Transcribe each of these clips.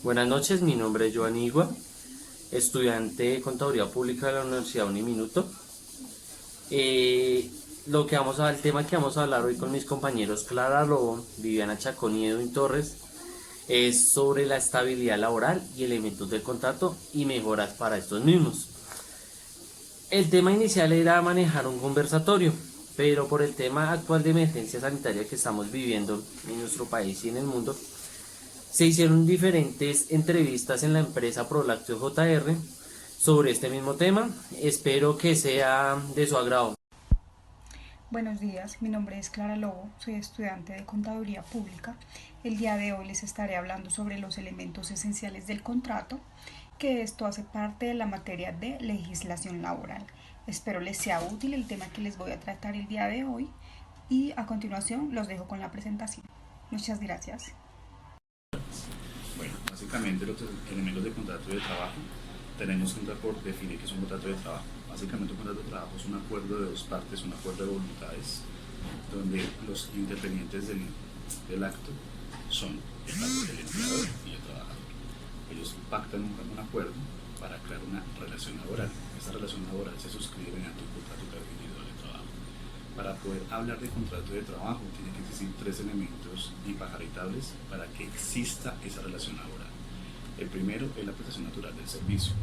Buenas noches, mi nombre es Joan Igua, estudiante de Contaduría Pública de la Universidad Uniminuto. Eh, el tema que vamos a hablar hoy con mis compañeros Clara Lobo, Viviana Chacón y Edwin Torres es sobre la estabilidad laboral y elementos del contrato y mejoras para estos mismos. El tema inicial era manejar un conversatorio, pero por el tema actual de emergencia sanitaria que estamos viviendo en nuestro país y en el mundo, se hicieron diferentes entrevistas en la empresa Prolactio JR sobre este mismo tema. Espero que sea de su agrado. Buenos días, mi nombre es Clara Lobo, soy estudiante de Contaduría Pública. El día de hoy les estaré hablando sobre los elementos esenciales del contrato, que esto hace parte de la materia de legislación laboral. Espero les sea útil el tema que les voy a tratar el día de hoy y a continuación los dejo con la presentación. Muchas gracias. Bueno, básicamente los elementos de contrato de trabajo tenemos que entrar por definir qué es un contrato de trabajo. Básicamente un contrato de trabajo es un acuerdo de dos partes, un acuerdo de voluntades, donde los intervenientes del acto son el empleador y el trabajador. Ellos pactan un acuerdo para crear una relación laboral. Esta relación laboral se suscribe mediante un contrato individual de trabajo. Para poder hablar de contrato de trabajo tiene que existir tres elementos impajaritables para que exista esa relación laboral. El primero es la prestación natural del servicio.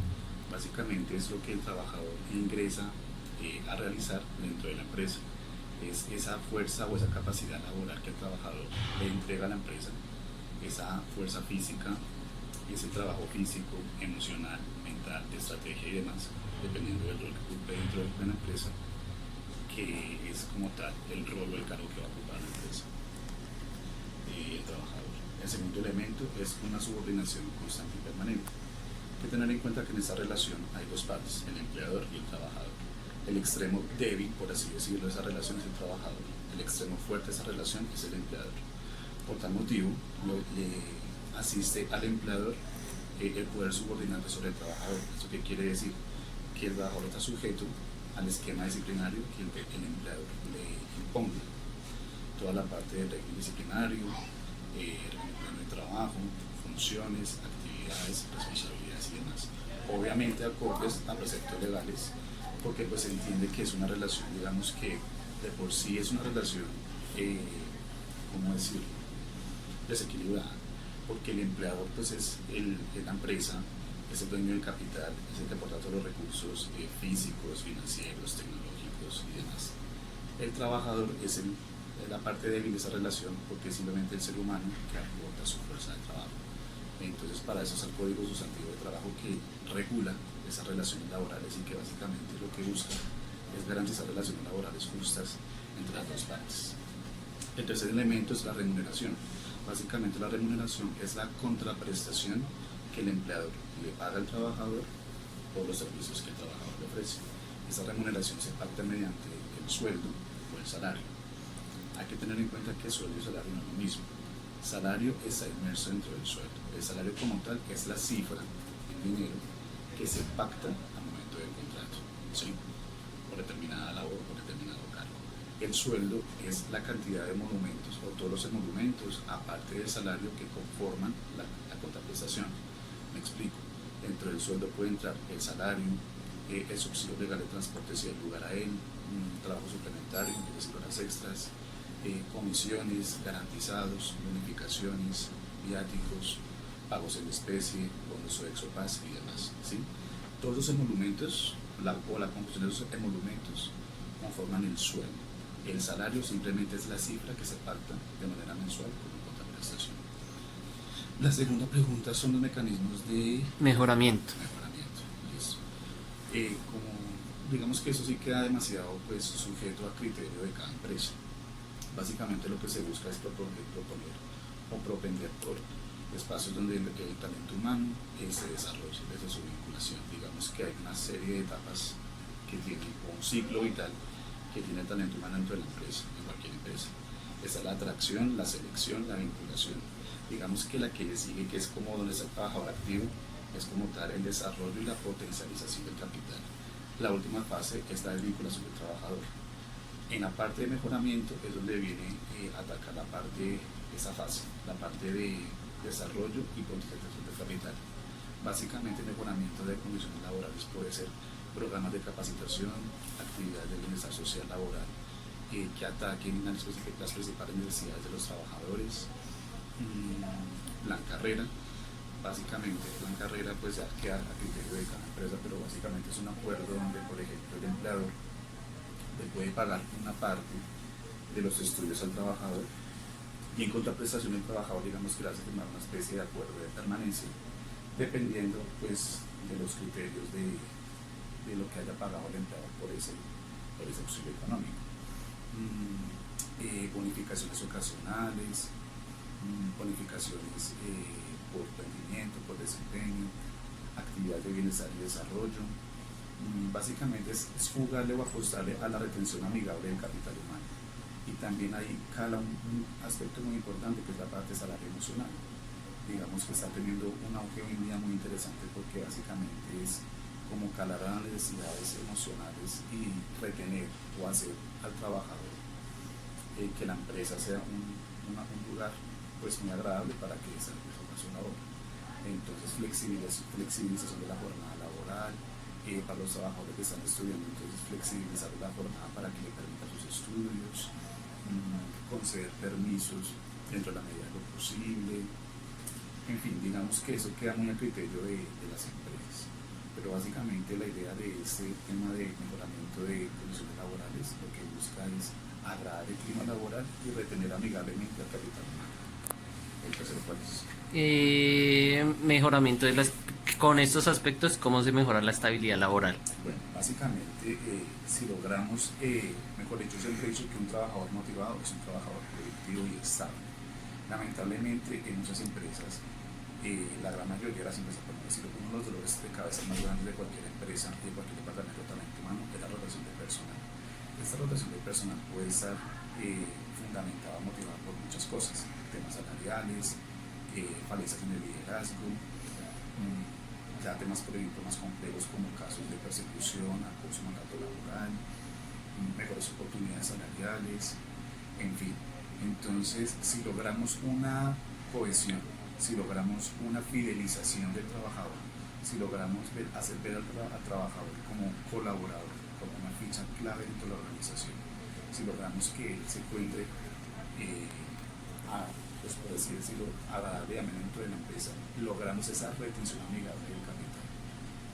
Básicamente es lo que el trabajador ingresa a realizar dentro de la empresa. Es esa fuerza o esa capacidad laboral que el trabajador le entrega a la empresa, esa fuerza física, ese trabajo físico, emocional, mental, de estrategia y demás, dependiendo del rol que ocupe dentro de la empresa, que es como tal el rol o el cargo que va a ocupar la empresa, el trabajador. El segundo elemento es una subordinación constante y permanente. Hay que tener en cuenta que en esta relación hay dos partes, el empleador y el trabajador. El extremo débil, por así decirlo, de esa relación es el trabajador. El extremo fuerte de esa relación es el empleador. Por tal motivo, le asiste al empleador el poder subordinante sobre el trabajador. ¿Esto qué quiere decir? Que el trabajador está sujeto al esquema disciplinario que el empleador le imponga. Toda la parte del régimen disciplinario, reglamento de trabajo, funciones, actividades, responsabilidades y demás. Obviamente acordes a preceptos legales, porque pues se entiende que es una relación, digamos que de por sí es una relación, ¿cómo decirlo?, desequilibrada, porque el empleador pues es la empresa, es el dueño del capital, es el que aporta todos los recursos físicos, financieros, tecnológicos y demás. El trabajador es la parte débil de esa relación porque es simplemente el ser humano que aporta su fuerza de trabajo. Entonces para eso es el Código Sustantivo de Trabajo que regula esas relaciones laborales y que básicamente lo que busca es garantizar relaciones laborales justas entre las dos partes. El tercer elemento es la remuneración. Básicamente la remuneración es la contraprestación que el empleador le paga al trabajador por los servicios que el trabajador le ofrece. Esa remuneración se pacta mediante el sueldo o el salario. Hay que tener en cuenta que sueldo y salario no es lo mismo. Salario está inmerso dentro del sueldo. El salario como tal es la cifra en dinero que se pacta al momento del contrato, ¿sí?, por determinada labor, por determinado cargo. El sueldo es la cantidad de monumentos o todos los emolumentos, aparte del salario, que conforman la contraprestación. Me explico. Dentro del sueldo puede entrar el salario, el subsidio legal de transporte si hay lugar a él, un trabajo suplementario, es decir, horas extras, comisiones, garantizados, bonificaciones, viáticos, pagos en especie, bonos o exopas y demás, ¿sí? Todos los emolumentos o la composición de esos emolumentos conforman el sueldo. El salario simplemente es la cifra que se pacta de manera mensual con una contraprestación. La segunda pregunta son los mecanismos de Mejoramiento. mejoramiento. Como digamos que eso sí queda demasiado pues sujeto a criterio de cada empresa. Básicamente lo que se busca es proponer o propender por espacios donde el talento humano se desarrolle desde su vinculación. Digamos que hay una serie de etapas que tienen un ciclo vital que tiene el talento humano dentro de la empresa, en cualquier empresa. Esa es la atracción, la selección, la vinculación. Digamos que la que le sigue, que es como donde está el trabajador activo, es como tal el desarrollo y la potencialización del capital. La última fase es la desvinculación del trabajador. En la parte de mejoramiento es donde viene a atacar esa fase, la parte de desarrollo y contratación de capital. Básicamente, mejoramiento de condiciones laborales puede ser programas de capacitación, actividades de bienestar social laboral que ataquen las principales necesidades de los trabajadores. Plan carrera, básicamente plan carrera pues ya queda a criterio de cada empresa, pero básicamente es un acuerdo donde, por ejemplo, el empleador le puede pagar una parte de los estudios al trabajador y en contraprestación el trabajador, digamos, que le hace firmar una especie de acuerdo de permanencia dependiendo pues de los criterios de lo que haya pagado el empleador por ese auxilio económico. Bonificaciones ocasionales, bonificaciones por rendimiento, por desempeño, actividades de bienestar y desarrollo. Básicamente es jugarle o apostarle a la retención amigable del capital humano. Y también ahí cala un aspecto muy importante, que es la parte salaria emocional. Digamos que está teniendo un auge hoy en día muy interesante, porque básicamente es como calar a las necesidades emocionales y retener o hacer al trabajador que la empresa sea un lugar pues muy agradable para que desarrolle su labor. Entonces, flexibilización de la jornada laboral para los trabajadores que están estudiando, entonces flexibilizar la jornada para que le permita sus estudios, conceder permisos dentro de la medida de lo posible. En fin, digamos que eso queda muy a criterio de las empresas. Pero básicamente la idea de este tema de mejoramiento de condiciones laborales lo que busca es agradar el clima laboral y retener amigablemente al capital humano. El tercero, ¿cuál es? Mejoramiento de las... Con estos aspectos, ¿cómo se mejora la estabilidad laboral? Bueno, básicamente, si logramos, mejor dicho, es el hecho que un trabajador motivado es un trabajador productivo y estable. Lamentablemente, en muchas empresas, la gran mayoría de las empresas, por decirlo, uno de los dolores de cabeza más grandes de cualquier empresa y de cualquier departamento de talento humano es la rotación de personal. Esta rotación de personal puede estar fundamentada o motivada por muchas cosas, temas salariales, falencias en el liderazgo, ya temas, por ejemplo, más complejos como casos de persecución, acoso, maltrato laboral, mejores oportunidades salariales, en fin. Entonces, si logramos una cohesión, si logramos una fidelización del trabajador, si logramos hacer ver al trabajador como colaborador, como una ficha clave dentro de la organización, si logramos que él se encuentre pues por así decirlo, agradable dentro de la empresa, logramos esa retención amigable del capital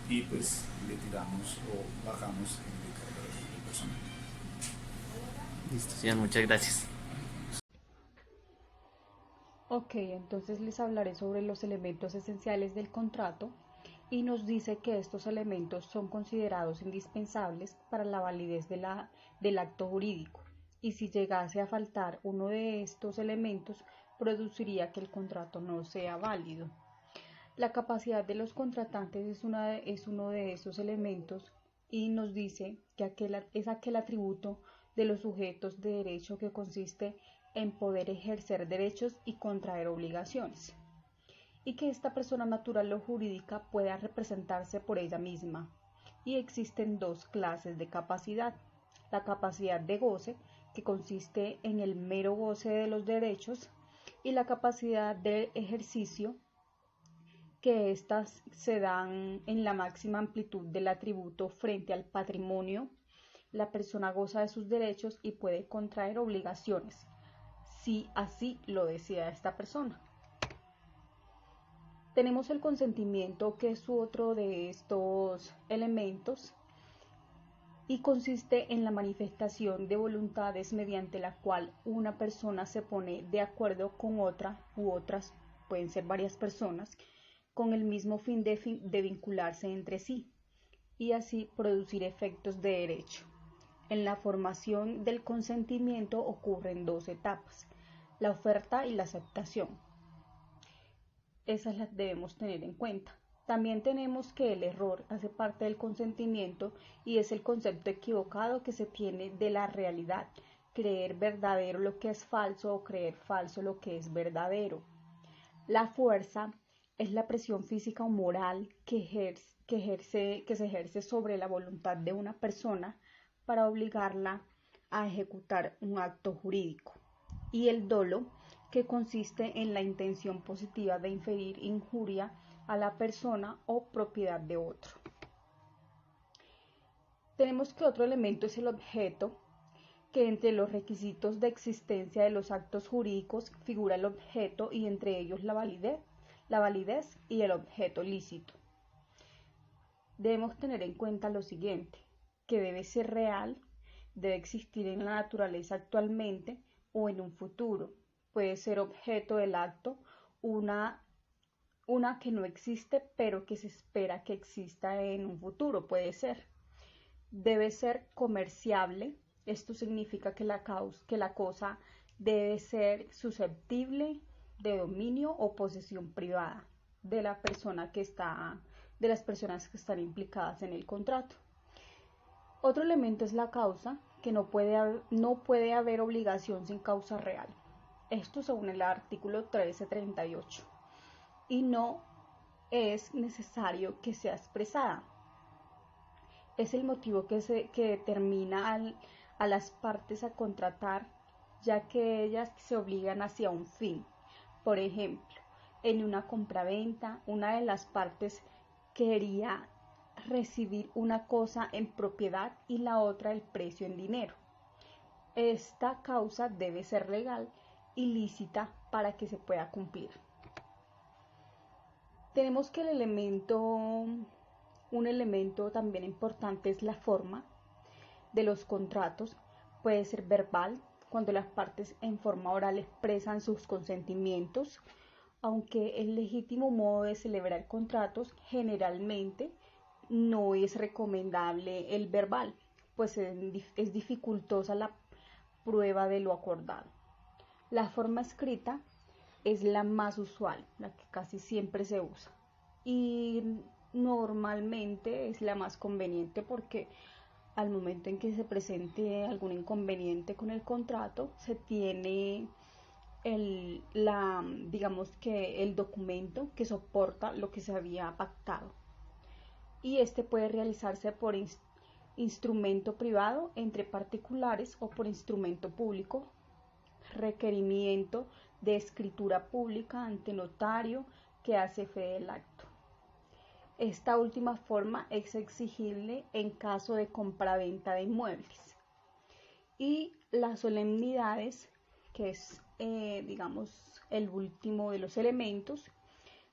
y pues le tiramos o bajamos el de carga del personal. Listo, señor, muchas gracias. Ok, entonces les hablaré sobre los elementos esenciales del contrato y nos dice que estos elementos son considerados indispensables para la validez del acto jurídico y si llegase a faltar uno de estos elementos produciría que el contrato no sea válido. La capacidad de los contratantes es uno de esos elementos y nos dice que es aquel atributo de los sujetos de derecho que consiste en poder ejercer derechos y contraer obligaciones, y que esta persona natural o jurídica pueda representarse por ella misma. Y existen dos clases de capacidad: la capacidad de goce, que consiste en el mero goce de los derechos, y la capacidad de ejercicio, que éstas se dan en la máxima amplitud del atributo frente al patrimonio. La persona goza de sus derechos y puede contraer obligaciones, si así lo desea esta persona. Tenemos el consentimiento, que es otro de estos elementos y consiste en la manifestación de voluntades mediante la cual una persona se pone de acuerdo con otra u otras, pueden ser varias personas, con el mismo fin de vincularse entre sí y así producir efectos de derecho. En la formación del consentimiento ocurren dos etapas: la oferta y la aceptación. Esas las debemos tener en cuenta. También tenemos que el error hace parte del consentimiento y es el concepto equivocado que se tiene de la realidad, creer verdadero lo que es falso o creer falso lo que es verdadero. La fuerza es la presión física o moral que se ejerce sobre la voluntad de una persona para obligarla a ejecutar un acto jurídico. Y el dolo que consiste en la intención positiva de inferir injuria a la persona o propiedad de otro. Tenemos que otro elemento es el objeto, que entre los requisitos de existencia de los actos jurídicos figura el objeto y entre ellos la validez y el objeto lícito. Debemos tener en cuenta lo siguiente, que debe ser real, debe existir en la naturaleza actualmente o en un futuro. Puede ser objeto del acto una que no existe pero que se espera que exista en un futuro, puede ser. Debe ser comerciable. Esto significa que la cosa debe ser susceptible de dominio o posesión privada de las personas que están implicadas en el contrato. Otro elemento es la causa, que no puede haber obligación sin causa real. Esto según el artículo 1338. Y no es necesario que sea expresada. Es el motivo que determina a las partes a contratar, ya que ellas se obligan hacia un fin. Por ejemplo, en una compraventa, una de las partes quería recibir una cosa en propiedad y la otra el precio en dinero. Esta causa debe ser legal y lícita para que se pueda cumplir. Tenemos que un elemento también importante es la forma de los contratos. Puede ser verbal, cuando las partes en forma oral expresan sus consentimientos, aunque el legítimo modo de celebrar contratos generalmente no es recomendable el verbal, pues es dificultosa la prueba de lo acordado. La forma escrita es la más usual, la que casi siempre se usa, y normalmente es la más conveniente porque al momento en que se presente algún inconveniente con el contrato, se tiene digamos que el documento que soporta lo que se había pactado. Y este puede realizarse por instrumento privado entre particulares o por instrumento público. Requerimiento de escritura pública ante notario que hace fe del acto. Esta última forma es exigible en caso de compraventa de inmuebles. Y las solemnidades, que es digamos el último de los elementos,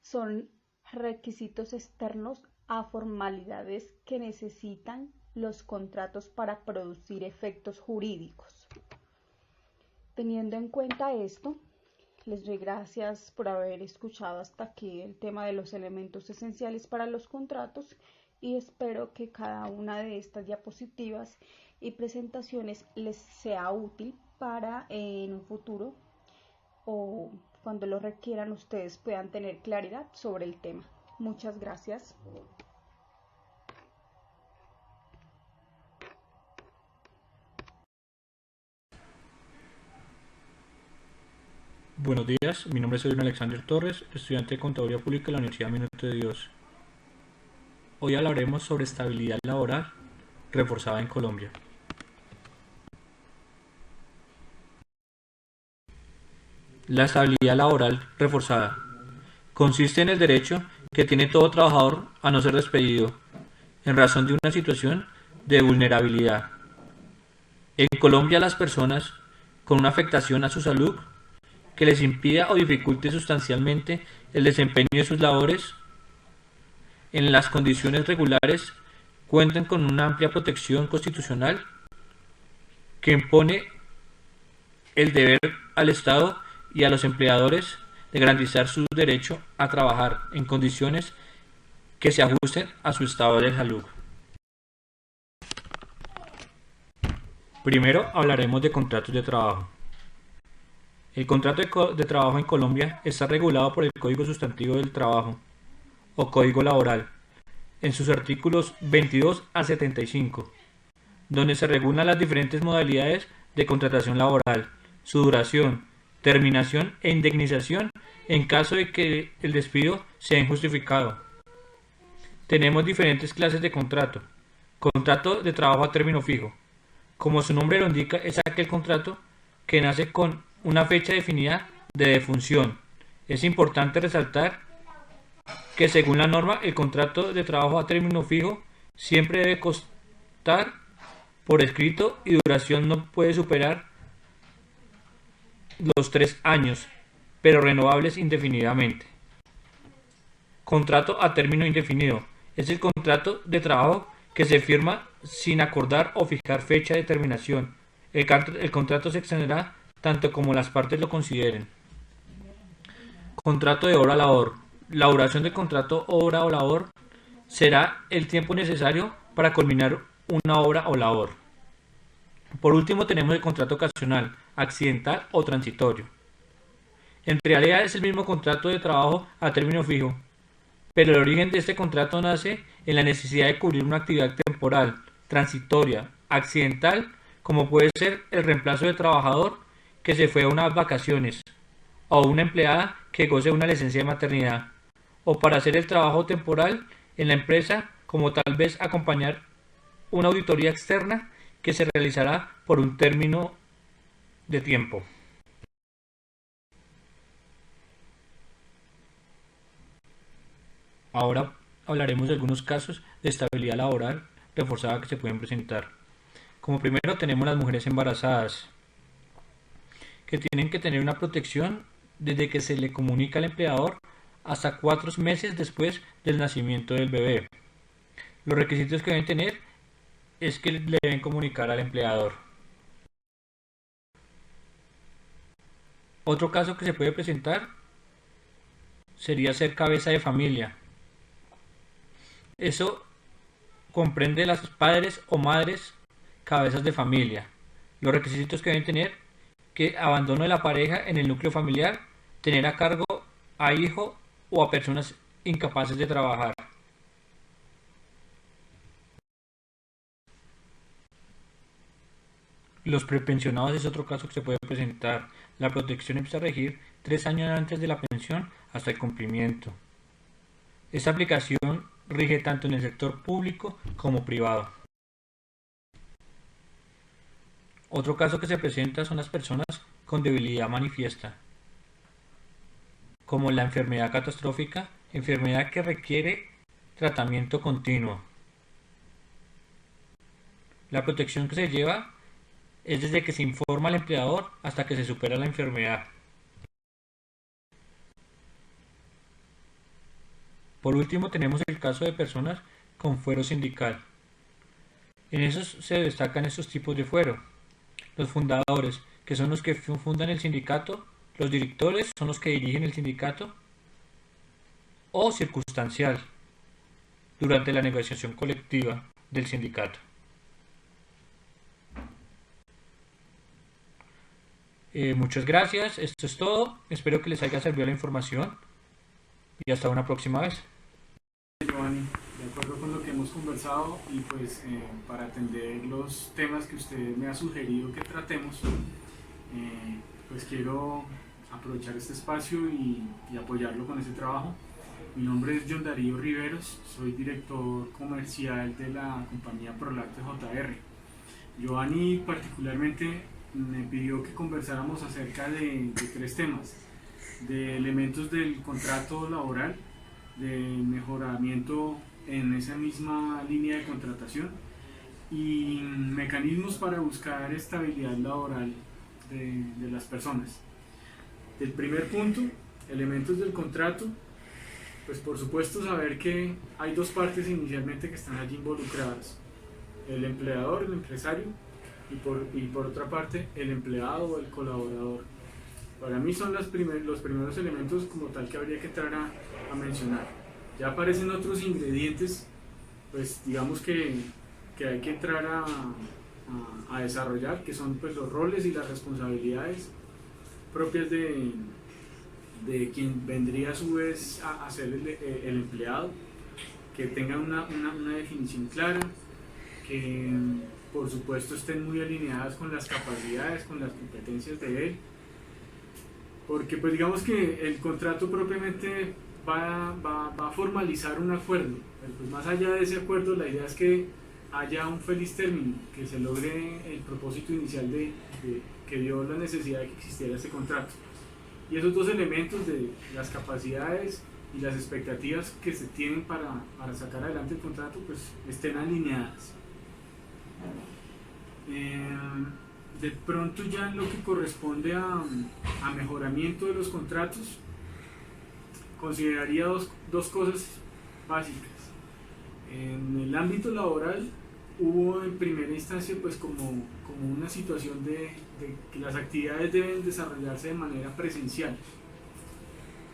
son requisitos externos a formalidades que necesitan los contratos para producir efectos jurídicos. Teniendo en cuenta esto, les doy gracias por haber escuchado hasta aquí el tema de los elementos esenciales para los contratos y espero que cada una de estas diapositivas y presentaciones les sea útil para en un futuro o cuando lo requieran ustedes puedan tener claridad sobre el tema. Muchas gracias. Buenos días, mi nombre es Edwin Alexander Torres, estudiante de Contaduría Pública de la Universidad Minuto de Dios. Hoy hablaremos sobre estabilidad laboral reforzada en Colombia. La estabilidad laboral reforzada consiste en el derecho que tiene todo trabajador a no ser despedido en razón de una situación de vulnerabilidad. En Colombia, las personas con una afectación a su salud que les impida o dificulte sustancialmente el desempeño de sus labores en las condiciones regulares cuentan con una amplia protección constitucional que impone el deber al Estado y a los empleadores de garantizar su derecho a trabajar en condiciones que se ajusten a su estado de salud. Primero hablaremos de contratos de trabajo. El contrato de trabajo en Colombia está regulado por el Código Sustantivo del Trabajo, o Código Laboral, en sus artículos 22 a 75, donde se regulan las diferentes modalidades de contratación laboral, su duración, terminación e indemnización en caso de que el despido sea injustificado. Tenemos diferentes clases de contrato. Contrato de trabajo a término fijo. Como su nombre lo indica, es aquel contrato que nace con una fecha definida de defunción. Es importante resaltar que según la norma el contrato de trabajo a término fijo siempre debe constar por escrito y duración no puede superar los 3 años, pero renovables indefinidamente. Contrato a término indefinido es el contrato de trabajo que se firma sin acordar o fijar fecha de terminación. El contrato se extenderá tanto como las partes lo consideren. Contrato de obra-labor. La duración del contrato obra o labor será el tiempo necesario para culminar una obra o labor. Por último tenemos el contrato ocasional, accidental o transitorio. En realidad es el mismo contrato de trabajo a término fijo, pero el origen de este contrato nace en la necesidad de cubrir una actividad temporal, transitoria, accidental, como puede ser el reemplazo del trabajador que se fue a unas vacaciones, o una empleada que goce de una licencia de maternidad, o para hacer el trabajo temporal en la empresa, como tal vez acompañar una auditoría externa que se realizará por un término de tiempo. Ahora hablaremos de algunos casos de estabilidad laboral reforzada que se pueden presentar. Como primero tenemos las mujeres embarazadas, que tienen que tener una protección desde que se le comunica al empleador hasta 4 meses después del nacimiento del bebé. Los requisitos que deben tener es que le deben comunicar al empleador. Otro caso que se puede presentar sería ser cabeza de familia. Eso comprende las padres o madres cabezas de familia. Los requisitos que deben tener: que abandono de la pareja en el núcleo familiar, tener a cargo a hijo o a personas incapaces de trabajar. Los prepensionados es otro caso que se puede presentar. La protección empieza a regir 3 años antes de la pensión hasta el cumplimiento. Esta aplicación rige tanto en el sector público como privado. Otro caso que se presenta son las personas con debilidad manifiesta, como la enfermedad catastrófica, enfermedad que requiere tratamiento continuo. La protección que se lleva es desde que se informa al empleador hasta que se supera la enfermedad. Por último tenemos el caso de personas con fuero sindical. En esos se destacan estos tipos de fuero: los fundadores, que son los que fundan el sindicato; los directores son los que dirigen el sindicato; o circunstancial, durante la negociación colectiva del sindicato. Muchas gracias, esto es todo, espero que les haya servido la información y hasta una próxima vez. Giovanni, de acuerdo con lo que hemos conversado y pues para atender los temas que usted me ha sugerido que tratemos, pues quiero aprovechar este espacio y apoyarlo con ese trabajo. Mi nombre es John Darío Riveros, soy director comercial de la compañía Prolacte JR. Giovanni particularmente me pidió que conversáramos acerca de 3 temas: de elementos del contrato laboral, de mejoramiento en esa misma línea de contratación y mecanismos para buscar estabilidad laboral de las personas. Del primer punto, elementos del contrato, pues por supuesto saber que hay 2 partes inicialmente que están allí involucradas: el empleador, el empresario, y por otra parte el empleado o el colaborador. Para mí son los primeros elementos como tal que habría que entrar a mencionar. Ya aparecen otros ingredientes, pues digamos que hay que entrar a desarrollar, que son pues los roles y las responsabilidades propias de quien vendría a su vez a ser el empleado, que tengan una definición clara, que por supuesto estén muy alineadas con las capacidades, con las competencias de él, porque pues digamos que el contrato propiamente va a formalizar un acuerdo, pero pues más allá de ese acuerdo la idea es que haya un feliz término, que se logre el propósito inicial que dio la necesidad de que existiera este contrato. y esos dos elementos de las capacidades y las expectativas que se tienen para sacar adelante el contrato pues estén alineadas. De pronto ya en lo que corresponde a mejoramiento de los contratos, consideraría dos cosas básicas. En el ámbito laboral hubo en primera instancia pues como una situación de que las actividades deben desarrollarse de manera presencial.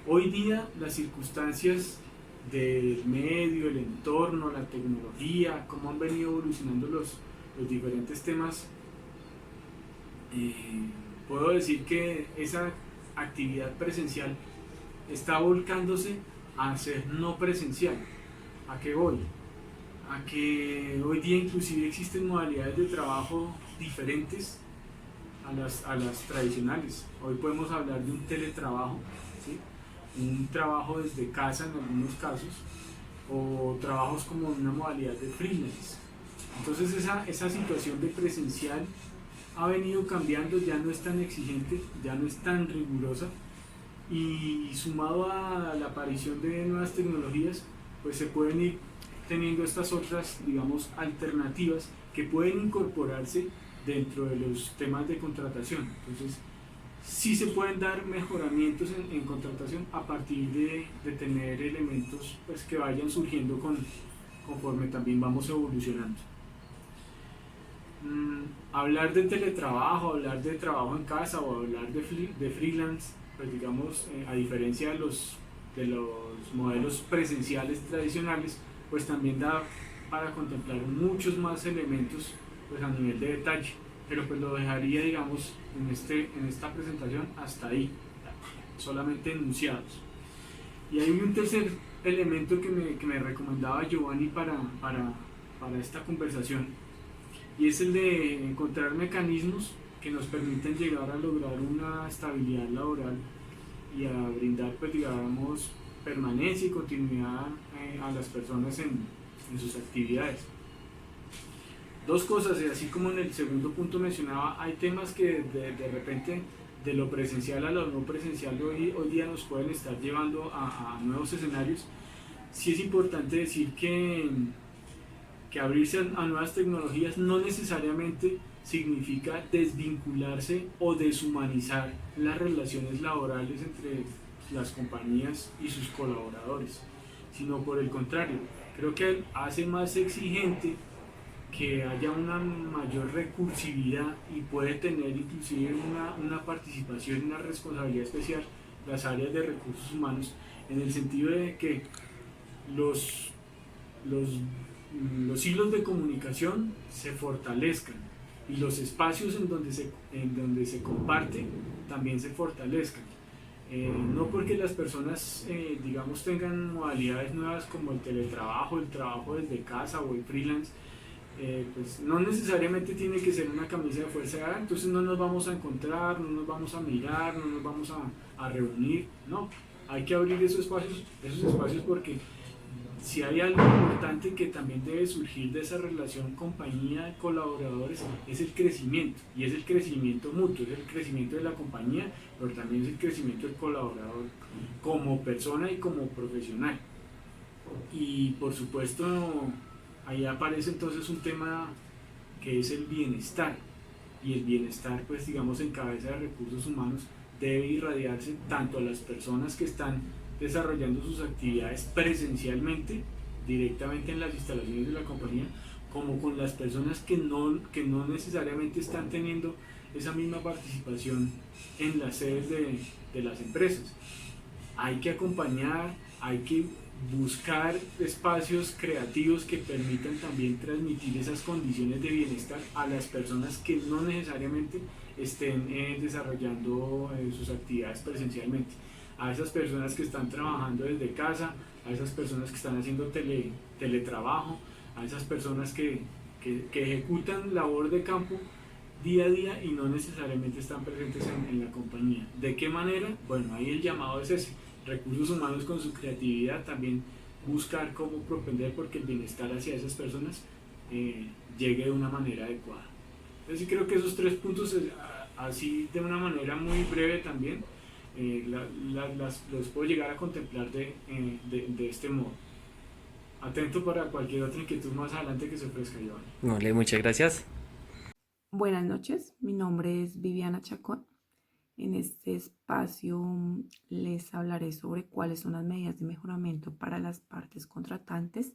Hoy día las circunstancias del medio, el entorno, la tecnología, cómo han venido evolucionando los diferentes temas, puedo decir que esa actividad presencial está volcándose a ser no presencial. ¿A qué voy? A que hoy día inclusive existen modalidades de trabajo diferentes a las tradicionales. Hoy podemos hablar de un teletrabajo, ¿sí? Un trabajo desde casa en algunos casos, o trabajos como una modalidad de freelance. Entonces esa situación de presencial ha venido cambiando, ya no es tan exigente, ya no es tan rigurosa, y sumado a la aparición de nuevas tecnologías, pues se pueden ir teniendo estas otras, digamos, alternativas que pueden incorporarse dentro de los temas de contratación. Entonces, sí se pueden dar mejoramientos en contratación a partir de tener elementos pues, que vayan surgiendo conforme también vamos evolucionando. Hablar de teletrabajo, hablar de trabajo en casa o hablar de freelance, pues digamos, a diferencia de los modelos presenciales tradicionales, pues también da para contemplar muchos más elementos pues a nivel de detalle, pero pues lo dejaría, digamos, en esta presentación hasta ahí, solamente enunciados. Y hay un tercer elemento que me recomendaba Giovanni para esta conversación, y es el de encontrar mecanismos que nos permitan llegar a lograr una estabilidad laboral y a brindar, pues digamos, permanencia y continuidad a las personas en sus actividades. Dos cosas, así como en el segundo punto mencionaba, hay temas que de repente de lo presencial a lo no presencial hoy día nos pueden estar llevando a nuevos escenarios. Sí es importante decir que abrirse a nuevas tecnologías no necesariamente significa desvincularse o deshumanizar las relaciones laborales entre las compañías y sus colaboradores, sino por el contrario, creo que hace más exigente que haya una mayor recursividad y puede tener inclusive una participación, una responsabilidad especial las áreas de recursos humanos, en el sentido de que los hilos de comunicación se fortalezcan y los espacios en donde se comparte también se fortalezcan. No porque las personas, digamos, tengan modalidades nuevas como el teletrabajo, el trabajo desde casa o el freelance, pues no necesariamente tiene que ser una camisa de fuerza, entonces no nos vamos a encontrar, no nos vamos a mirar, no nos vamos a reunir, no, hay que abrir esos espacios porque si hay algo importante que también debe surgir de esa relación compañía-colaboradores es el crecimiento, y es el crecimiento mutuo, es el crecimiento de la compañía, pero también es el crecimiento del colaborador como persona y como profesional. Y por supuesto, ahí aparece entonces un tema que es el bienestar, y el bienestar, pues digamos, en cabeza de recursos humanos debe irradiarse tanto a las personas que están desarrollando sus actividades presencialmente, directamente en las instalaciones de la compañía, como con las personas que no necesariamente están teniendo esa misma participación en las sedes de las empresas. Hay que acompañar, hay que buscar espacios creativos que permitan también transmitir esas condiciones de bienestar a las personas que no necesariamente estén desarrollando sus actividades presencialmente. A esas personas que están trabajando desde casa, a esas personas que están haciendo teletrabajo, a esas personas que ejecutan labor de campo día a día y no necesariamente están presentes en la compañía. ¿De qué manera? Bueno, ahí el llamado es ese. Recursos humanos con su creatividad también buscar cómo propender porque el bienestar hacia esas personas llegue de una manera adecuada. Entonces creo que esos tres puntos, así de una manera muy breve también, los puedo llegar a contemplar de este modo. Atento para cualquier otra inquietud más adelante que se ofrezca, Giovanni. Vale, muchas gracias. Buenas noches, mi nombre es Viviana Chacón. En este espacio les hablaré sobre cuáles son las medidas de mejoramiento para las partes contratantes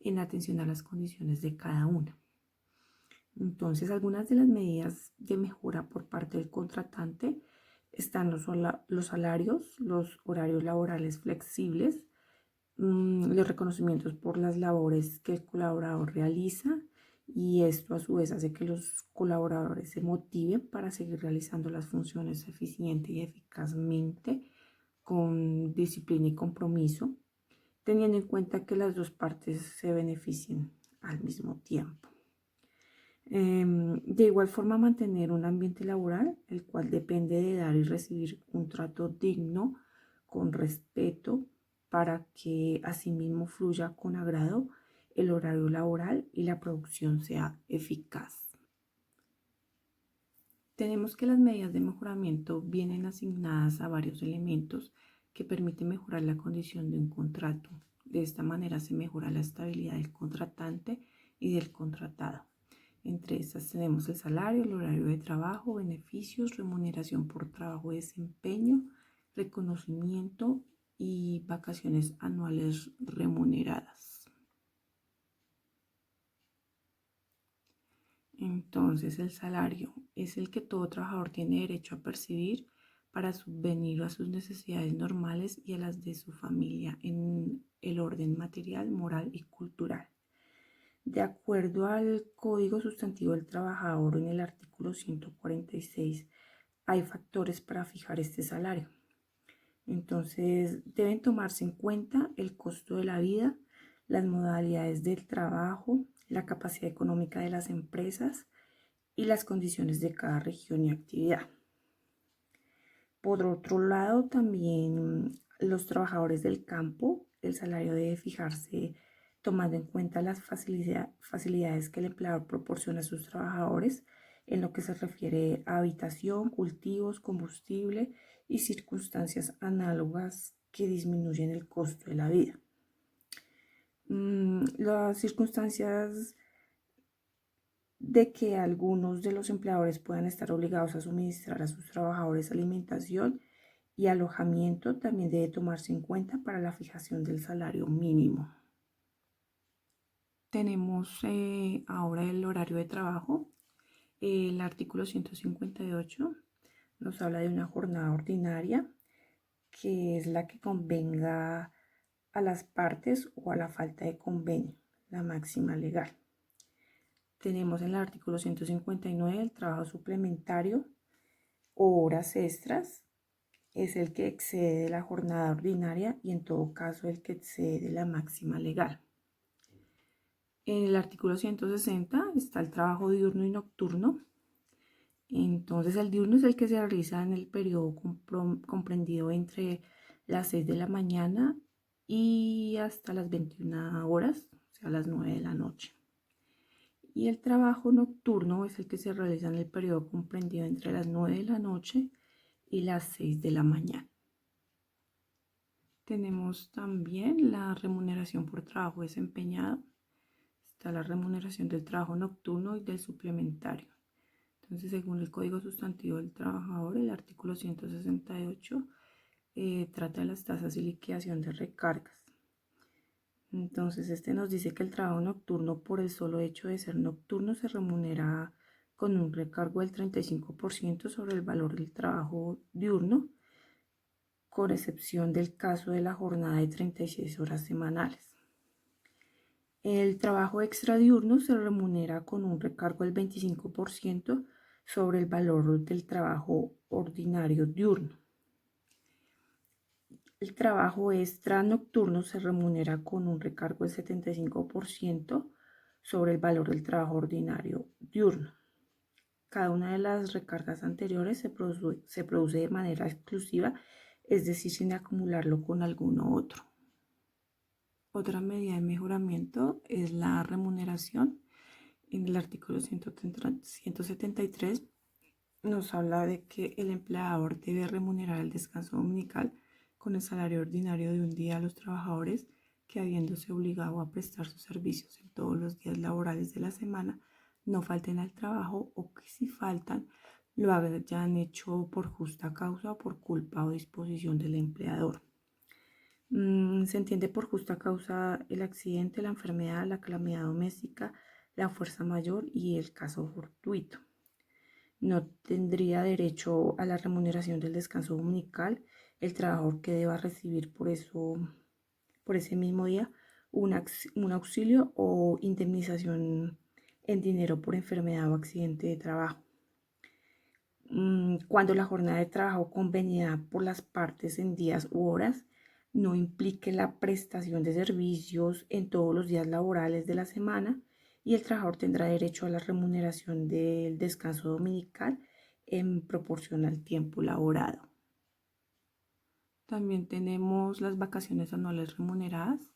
en atención a las condiciones de cada una. Entonces, algunas de las medidas de mejora por parte del contratante están los salarios, los horarios laborales flexibles, los reconocimientos por las labores que el colaborador realiza, y esto a su vez hace que los colaboradores se motiven para seguir realizando las funciones eficiente y eficazmente con disciplina y compromiso, teniendo en cuenta que las dos partes se beneficien al mismo tiempo. De igual forma, mantener un ambiente laboral, el cual depende de dar y recibir un trato digno, con respeto, para que asimismo fluya con agrado el horario laboral y la producción sea eficaz. Tenemos que las medidas de mejoramiento vienen asignadas a varios elementos que permiten mejorar la condición de un contrato. De esta manera se mejora la estabilidad del contratante y del contratado. Entre estas tenemos el salario, el horario de trabajo, beneficios, remuneración por trabajo de desempeño, reconocimiento y vacaciones anuales remuneradas. Entonces, el salario es el que todo trabajador tiene derecho a percibir para subvenir a sus necesidades normales y a las de su familia en el orden material, moral y cultural. De acuerdo al Código Sustantivo del Trabajador, en el artículo 146, hay factores para fijar este salario. Entonces, deben tomarse en cuenta el costo de la vida, las modalidades del trabajo, la capacidad económica de las empresas y las condiciones de cada región y actividad. Por otro lado, también los trabajadores del campo, el salario debe fijarse tomando en cuenta las facilidades que el empleador proporciona a sus trabajadores en lo que se refiere a habitación, cultivos, combustible y circunstancias análogas que disminuyen el costo de la vida. Las circunstancias de que algunos de los empleadores puedan estar obligados a suministrar a sus trabajadores alimentación y alojamiento también debe tomarse en cuenta para la fijación del salario mínimo. Tenemos ahora el horario de trabajo. El artículo 158 nos habla de una jornada ordinaria, que es la que convenga a las partes o a la falta de convenio, la máxima legal. Tenemos en el artículo 159 el trabajo suplementario o horas extras, es el que excede la jornada ordinaria y en todo caso el que excede la máxima legal. En el artículo 160 está el trabajo diurno y nocturno. Entonces, el diurno es el que se realiza en el periodo comprendido entre las 6 de la mañana y hasta las 21 horas, o sea, las 9 de la noche. Y el trabajo nocturno es el que se realiza en el periodo comprendido entre las 9 de la noche y las 6 de la mañana. Tenemos también la remuneración por trabajo desempeñado. Está la remuneración del trabajo nocturno y del suplementario. Entonces, según el Código Sustantivo del Trabajador, el artículo 168 trata de las tasas y liquidación de recargas. Entonces, este nos dice que el trabajo nocturno, por el solo hecho de ser nocturno, se remunera con un recargo del 35% sobre el valor del trabajo diurno, con excepción del caso de la jornada de 36 horas semanales. El trabajo extradiurno se remunera con un recargo del 25% sobre el valor del trabajo ordinario diurno. El trabajo extra nocturno se remunera con un recargo del 75% sobre el valor del trabajo ordinario diurno. Cada una de las recargas anteriores se produce de manera exclusiva, es decir, sin acumularlo con alguno otro. Otra medida de mejoramiento es la remuneración. En el artículo 173 nos habla de que el empleador debe remunerar el descanso dominical con el salario ordinario de un día a los trabajadores que, habiéndose obligado a prestar sus servicios en todos los días laborales de la semana, no falten al trabajo, o que si faltan lo hayan hecho por justa causa o por culpa o disposición del empleador. Se entiende por justa causa el accidente, la enfermedad, la calamidad doméstica, la fuerza mayor y el caso fortuito. No tendría derecho a la remuneración del descanso dominical el trabajador que deba recibir por ese mismo día un auxilio o indemnización en dinero por enfermedad o accidente de trabajo. Cuando la jornada de trabajo convenida por las partes en días u horas no implique la prestación de servicios en todos los días laborales de la semana, y el trabajador tendrá derecho a la remuneración del descanso dominical en proporción al tiempo laborado. También tenemos las vacaciones anuales remuneradas,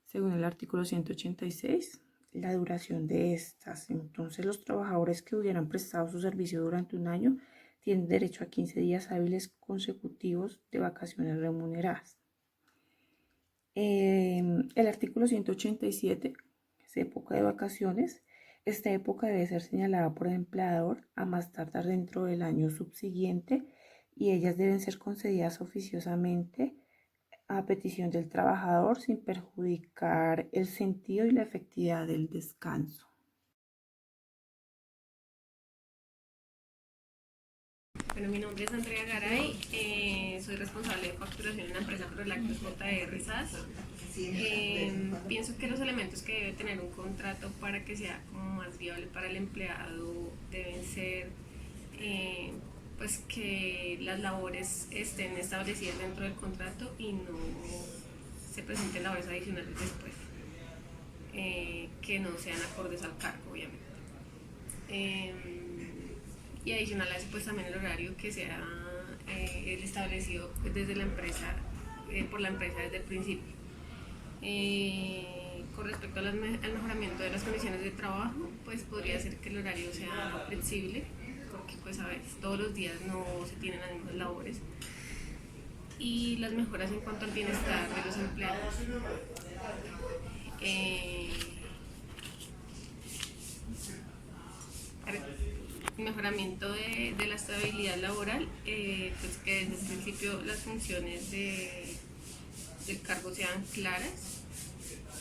según el artículo 186, la duración de estas. Entonces, los trabajadores que hubieran prestado su servicio durante un año tienen derecho a 15 días hábiles consecutivos de vacaciones remuneradas. El artículo 187 es época de vacaciones. Esta época debe ser señalada por el empleador a más tardar dentro del año subsiguiente, y ellas deben ser concedidas oficiosamente a petición del trabajador sin perjudicar el sentido y la efectividad del descanso. Bueno, mi nombre es Andrea Garay, soy responsable de facturación en la empresa Prolactos JR SAS. Pienso que los elementos que debe tener un contrato para que sea como más viable para el empleado deben ser pues que las labores estén establecidas dentro del contrato y no se presenten labores adicionales después, que no sean acordes al cargo, obviamente. Y adicional a eso, pues también el horario que sea el establecido desde la empresa, por la empresa desde el principio. Con respecto al mejoramiento de las condiciones de trabajo, pues podría ser que el horario sea flexible, porque pues a veces todos los días no se tienen las mismas labores. Y las mejoras en cuanto al bienestar de los empleados. Mejoramiento de la estabilidad laboral, pues que desde el principio las funciones del cargo sean claras,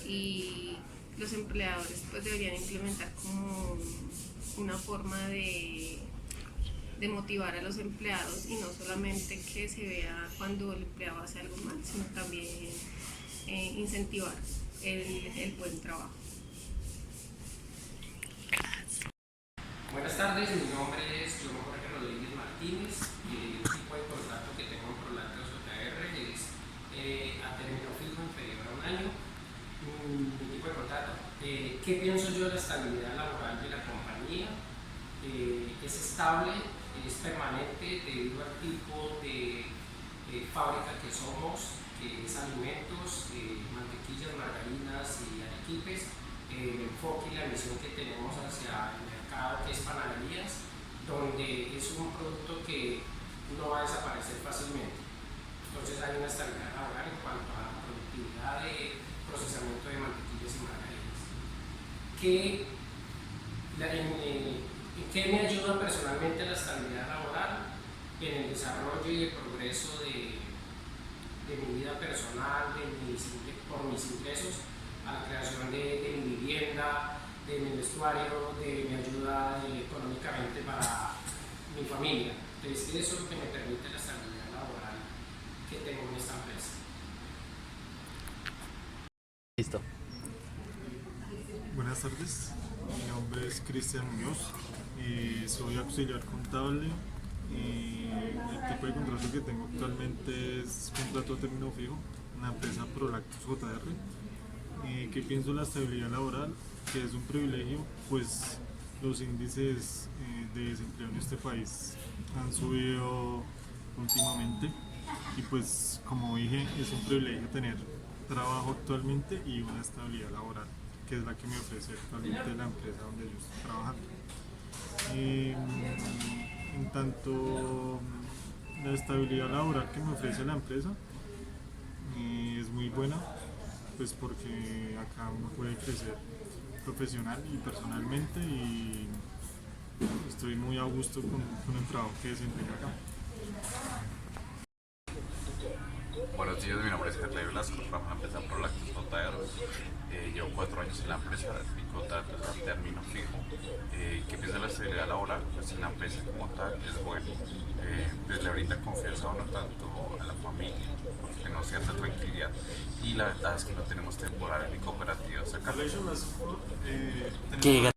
y los empleadores pues deberían implementar como una forma de motivar a los empleados, y no solamente que se vea cuando el empleado hace algo mal, sino también incentivar el buen trabajo. Buenas tardes, mi nombre es Jorge Rodríguez Martínez. El tipo de contrato que tengo en Prolactos JR es a término fijo inferior a un año. Mi tipo de contrato. ¿Qué pienso yo de la estabilidad laboral de la compañía? Es estable, es permanente debido al tipo de fábrica que somos, que es alimentos, mantequillas, margarinas y arequipes. El enfoque y la visión que tenemos hacia el mercado, que es panaderías, donde es un producto que no va a desaparecer fácilmente. Entonces hay una estabilidad laboral en cuanto a la productividad de procesamiento de mantequillas y margarinas. ¿En qué me ayuda personalmente la estabilidad laboral? En el desarrollo y el progreso de mi vida personal, por mis ingresos, a la creación de mi vivienda, de mi vestuario, de mi ayuda económicamente para mi familia. Entonces, eso es lo que me permite la estabilidad laboral que tengo en esta empresa. Listo. Buenas tardes, mi nombre es Cristian Muñoz y soy auxiliar contable. El tipo de contrato que tengo actualmente es contrato a término fijo, una empresa Prolactos JR. ¿Qué pienso de la estabilidad laboral? Que es un privilegio, pues los índices de desempleo en este país han subido últimamente, y pues como dije, es un privilegio tener trabajo actualmente y una estabilidad laboral, que es la que me ofrece actualmente la empresa donde yo estoy trabajando. En tanto, la estabilidad laboral que me ofrece la empresa es muy buena, pues porque acá uno puede crecer profesional y personalmente y estoy muy a gusto con el trabajo que desempeño acá. Buenos días, mi nombre es Henry Velasco, trabajo en la empresa Prolactos JR. Llevo 4 años en la empresa, mi contrato es a término fijo. ¿Qué piensa de la estabilidad laboral? Pues en la empresa como tal es bueno, pues le brinda confianza a uno tanto a la familia, porque nos cierta tranquilidad, y la verdad es que no tenemos temporales ni cooperativas acá. Que